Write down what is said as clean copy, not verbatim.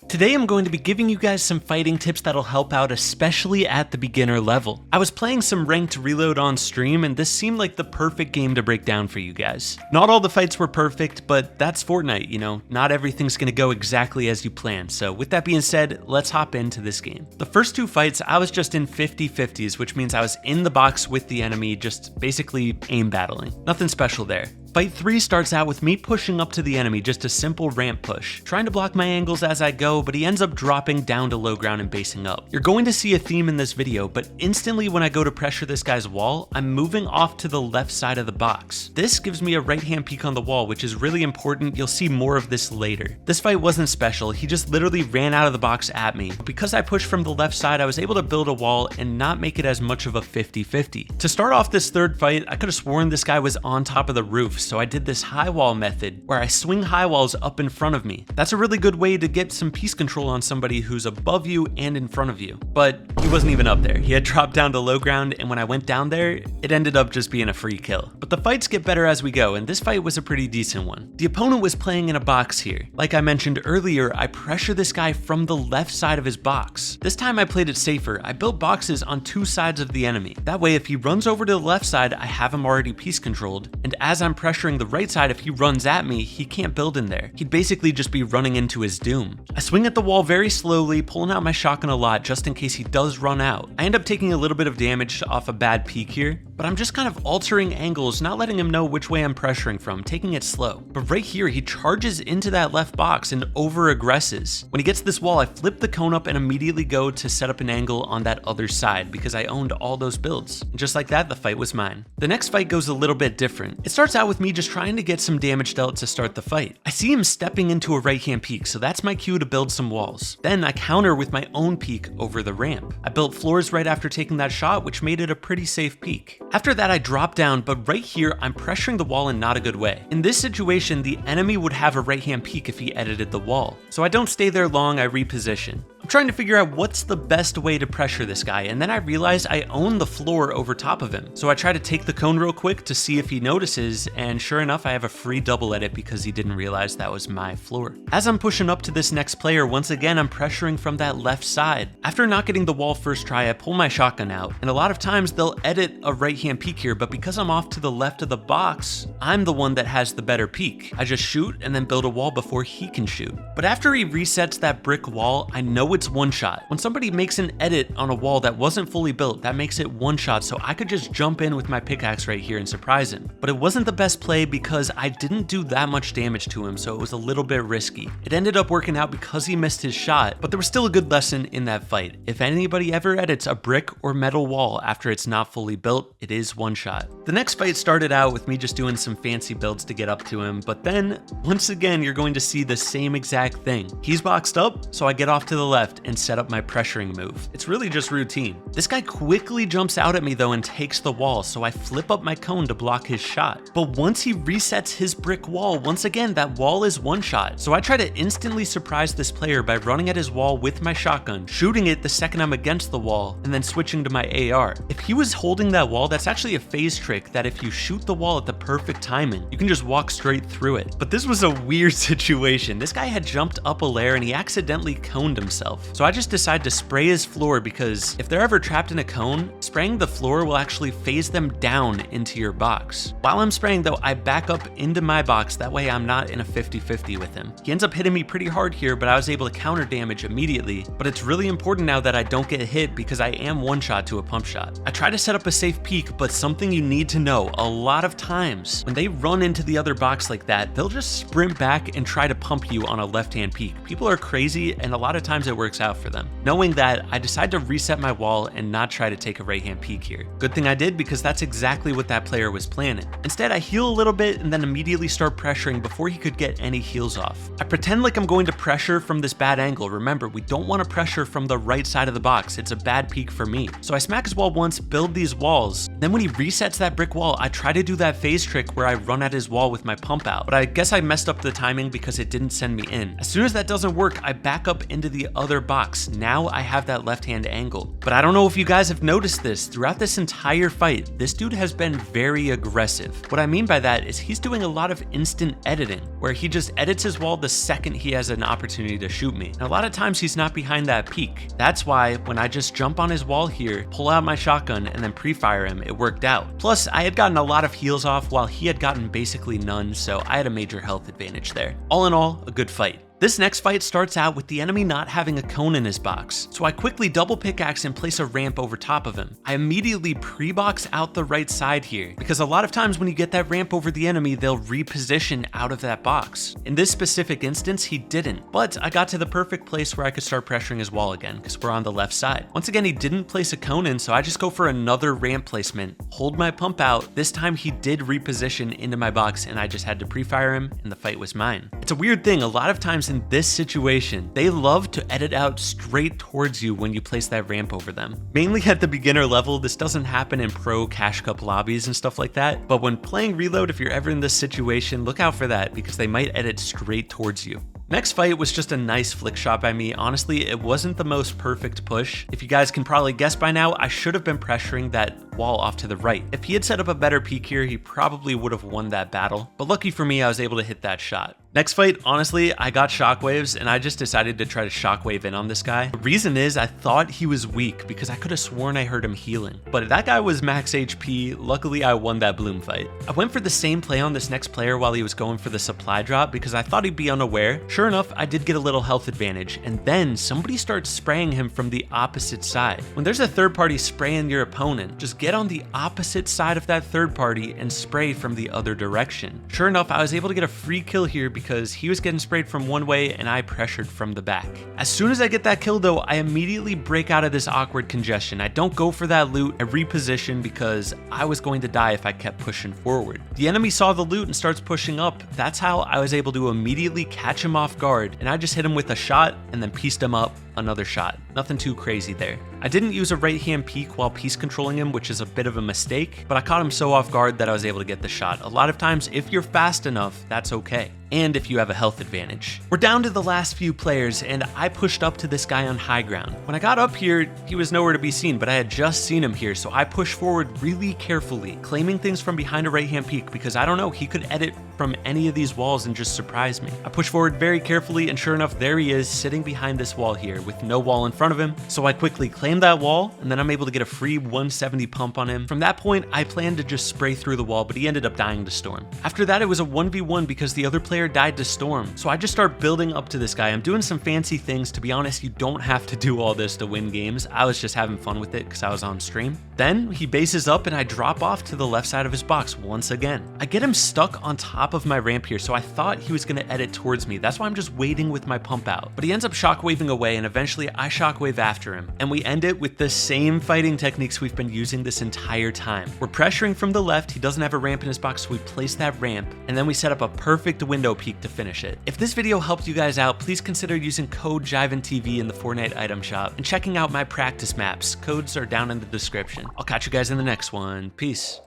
Today I'm going to be giving you guys some fighting tips that'll help out, especially at the beginner level. I was playing some ranked reload on stream and this seemed like the perfect game to break down for you guys. Not all the fights were perfect, but that's Fortnite, you know, not everything's gonna go exactly as you planned. So with that being said, let's hop into this game. The first two fights, I was just in 50-50s, which means I was in the box with the enemy, just basically aim battling. Nothing special there. Fight 3 starts out with me pushing up to the enemy, just a simple ramp push, trying to block my angles as I go, but he ends up dropping down to low ground and basing up. You're going to see a theme in this video, but instantly when I go to pressure this guy's wall, I'm moving off to the left side of the box. This gives me a right hand peek on the wall, which is really important. You'll see more of this later. This fight wasn't special, he just literally ran out of the box at me. But because I pushed from the left side, I was able to build a wall and not make it as much of a 50-50. To start off this third fight, I could have sworn this guy was on top of the roof, so I did this high wall method where I swing high walls up in front of me. That's a really good way to get some piece control on somebody who's above you and in front of you. But he wasn't even up there. He had dropped down to low ground, and when I went down there, it ended up just being a free kill. But the fights get better as we go, and this fight was a pretty decent one. The opponent was playing in a box here. Like I mentioned earlier, I pressure this guy from the left side of his box. This time I played it safer. I built boxes on two sides of the enemy. That way, if he runs over to the left side, I have him already piece controlled, and as I'm pressuring the right side, if he runs at me, he can't build in there. He'd basically just be running into his doom. I swing at the wall very slowly, pulling out my shotgun a lot just in case he does run out. I end up taking a little bit of damage off a bad peek here, but I'm just kind of altering angles, not letting him know which way I'm pressuring from, taking it slow. But right here, he charges into that left box and over aggresses. When he gets this wall, I flip the cone up and immediately go to set up an angle on that other side because I owned all those builds. And just like that, the fight was mine. The next fight goes a little bit different. It starts out with me just trying to get some damage dealt to start the fight. I see him stepping into a right hand peek, so that's my cue to build some walls. Then I counter with my own peek over the ramp. I built floors right after taking that shot, which made it a pretty safe peek. After that, I drop down, but right here, I'm pressuring the wall in not a good way. In this situation, the enemy would have a right hand peek if he edited the wall. So I don't stay there long, I reposition. I'm trying to figure out what's the best way to pressure this guy, and then I realize I own the floor over top of him. So I try to take the cone real quick to see if he notices, and sure enough, I have a free double edit because he didn't realize that was my floor. As I'm pushing up to this next player, once again, I'm pressuring from that left side. After not getting the wall first try, I pull my shotgun out, and a lot of times they'll edit a right hand peek here, but because I'm off to the left of the box, I'm the one that has the better peek. I just shoot and then build a wall before he can shoot. But after he resets that brick wall, I know it's one shot. When somebody makes an edit on a wall that wasn't fully built, that makes it one shot, so I could just jump in with my pickaxe right here and surprise him. But it wasn't the best play because I didn't do that much damage to him, so it was a little bit risky. It ended up working out because he missed his shot, but there was still a good lesson in that fight. If anybody ever edits a brick or metal wall after it's not fully built, it is one shot. The next fight started out with me just doing some fancy builds to get up to him, but then once again, you're going to see the same exact thing. He's boxed up, so I get off to the left and set up my pressuring move. It's really just routine. This guy quickly jumps out at me though and takes the wall, so I flip up my cone to block his shot. But once he resets his brick wall, once again, that wall is one shot. So I try to instantly surprise this player by running at his wall with my shotgun, shooting it the second I'm against the wall, and then switching to my AR. If he was holding that wall, that's actually a phase trick that if you shoot the wall at the perfect timing, you can just walk straight through it. But this was a weird situation. This guy had jumped up a layer and he accidentally coned himself. So I just decided to spray his floor because if they're ever trapped in a cone, spraying the floor will actually phase them down into your box. While I'm spraying though, I back up into my box, that way I'm not in a 50-50 with him. He ends up hitting me pretty hard here, but I was able to counter damage immediately. But it's really important now that I don't get hit because I am one shot to a pump shot. I try to set up a safe peek, but something you need to know, a lot of times when they run into the other box like that, they'll just sprint back and try to pump you on a left-hand peek. People are crazy and a lot of times it works out for them. Knowing that, I decided to reset my wall and not try to take a right-hand peek here. Good thing I did because that's exactly what that player was planning. Instead, I heal a little bit and then immediately start pressuring before he could get any heals off. I pretend like I'm going to pressure from this bad angle. Remember, we don't want to pressure from the right side of the box. It's a bad peek for me. So I smack his wall once, build these walls. Then when he resets that brick wall, I try to do that phase trick where I run at his wall with my pump out. But I guess I messed up the timing because it didn't send me in. As soon as that doesn't work, I back up into the other box. Now I have that left-hand angle. But I don't know if you guys have noticed this, this, throughout this entire fight, this dude has been very aggressive. What I mean by that is he's doing a lot of instant editing, where he just edits his wall the second he has an opportunity to shoot me. And a lot of times he's not behind that peak. That's why when I just jump on his wall here, pull out my shotgun, and then pre-fire him, it worked out. Plus, I had gotten a lot of heals off while he had gotten basically none, so I had a major health advantage there. All in all, a good fight. This next fight starts out with the enemy not having a cone in his box, so I quickly double pickaxe and place a ramp over top of him. I immediately pre-box out the right side here, because a lot of times when you get that ramp over the enemy, they'll reposition out of that box. In this specific instance, he didn't, but I got to the perfect place where I could start pressuring his wall again, because we're on the left side. Once again, he didn't place a cone in, so I just go for another ramp placement, hold my pump out. This time he did reposition into my box, and I just had to pre-fire him, and the fight was mine. It's a weird thing, a lot of times in this situation, they love to edit out straight towards you when you place that ramp over them. Mainly at the beginner level, this doesn't happen in pro cash cup lobbies and stuff like that, but when playing reload, if you're ever in this situation, look out for that because they might edit straight towards you. Next fight was just a nice flick shot by me. Honestly, it wasn't the most perfect push. If you guys can probably guess by now, I should have been pressuring that wall off to the right. If he had set up a better peek here, he probably would have won that battle. But lucky for me, I was able to hit that shot. Next fight, honestly, I got shockwaves and I just decided to try to shockwave in on this guy. The reason is I thought he was weak because I could have sworn I heard him healing. But that guy was max HP. Luckily, I won that bloom fight. I went for the same play on this next player while he was going for the supply drop because I thought he'd be unaware. Sure enough, I did get a little health advantage, and then somebody starts spraying him from the opposite side. When there's a third party spraying your opponent, just get on the opposite side of that third party and spray from the other direction. Sure enough, I was able to get a free kill here because he was getting sprayed from one way and I pressured from the back. As soon as I get that kill though, I immediately break out of this awkward congestion. I don't go for that loot, I reposition because I was going to die if I kept pushing forward. The enemy saw the loot and starts pushing up. That's how I was able to immediately catch him off guard, and I just hit him with a shot and then pieced him up, another shot. Nothing too crazy there. I didn't use a right hand peek while piece controlling him, which is a bit of a mistake, but I caught him so off guard that I was able to get the shot. A lot of times, if you're fast enough, that's okay. And if you have a health advantage. We're down to the last few players, and I pushed up to this guy on high ground. When I got up here, he was nowhere to be seen, but I had just seen him here, so I pushed forward really carefully, claiming things from behind a right hand peek because I don't know, he could edit from any of these walls and just surprise me. I pushed forward very carefully, and sure enough, there he is sitting behind this wall here with no wall in front of him. So I quickly claimed that wall, and then I'm able to get a free 170 pump on him. From that point, I planned to just spray through the wall, but he ended up dying to storm. After that, it was a 1v1 because the other player died to storm. So I just start building up to this guy. I'm doing some fancy things. To be honest, you don't have to do all this to win games. I was just having fun with it because I was on stream. Then he bases up and I drop off to the left side of his box once again. I get him stuck on top of my ramp here, so I thought he was going to edit towards me. That's why I'm just waiting with my pump out. But he ends up shockwaving away, and eventually I shockwave after him. And we end it with the same fighting techniques we've been using this entire time. We're pressuring from the left. He doesn't have a ramp in his box, so we place that ramp, and then we set up a perfect window peek to finish it. If this video helped you guys out, please consider using code JivanTV in the Fortnite item shop and checking out my practice maps. Codes are down in the description. I'll catch you guys in the next one. Peace.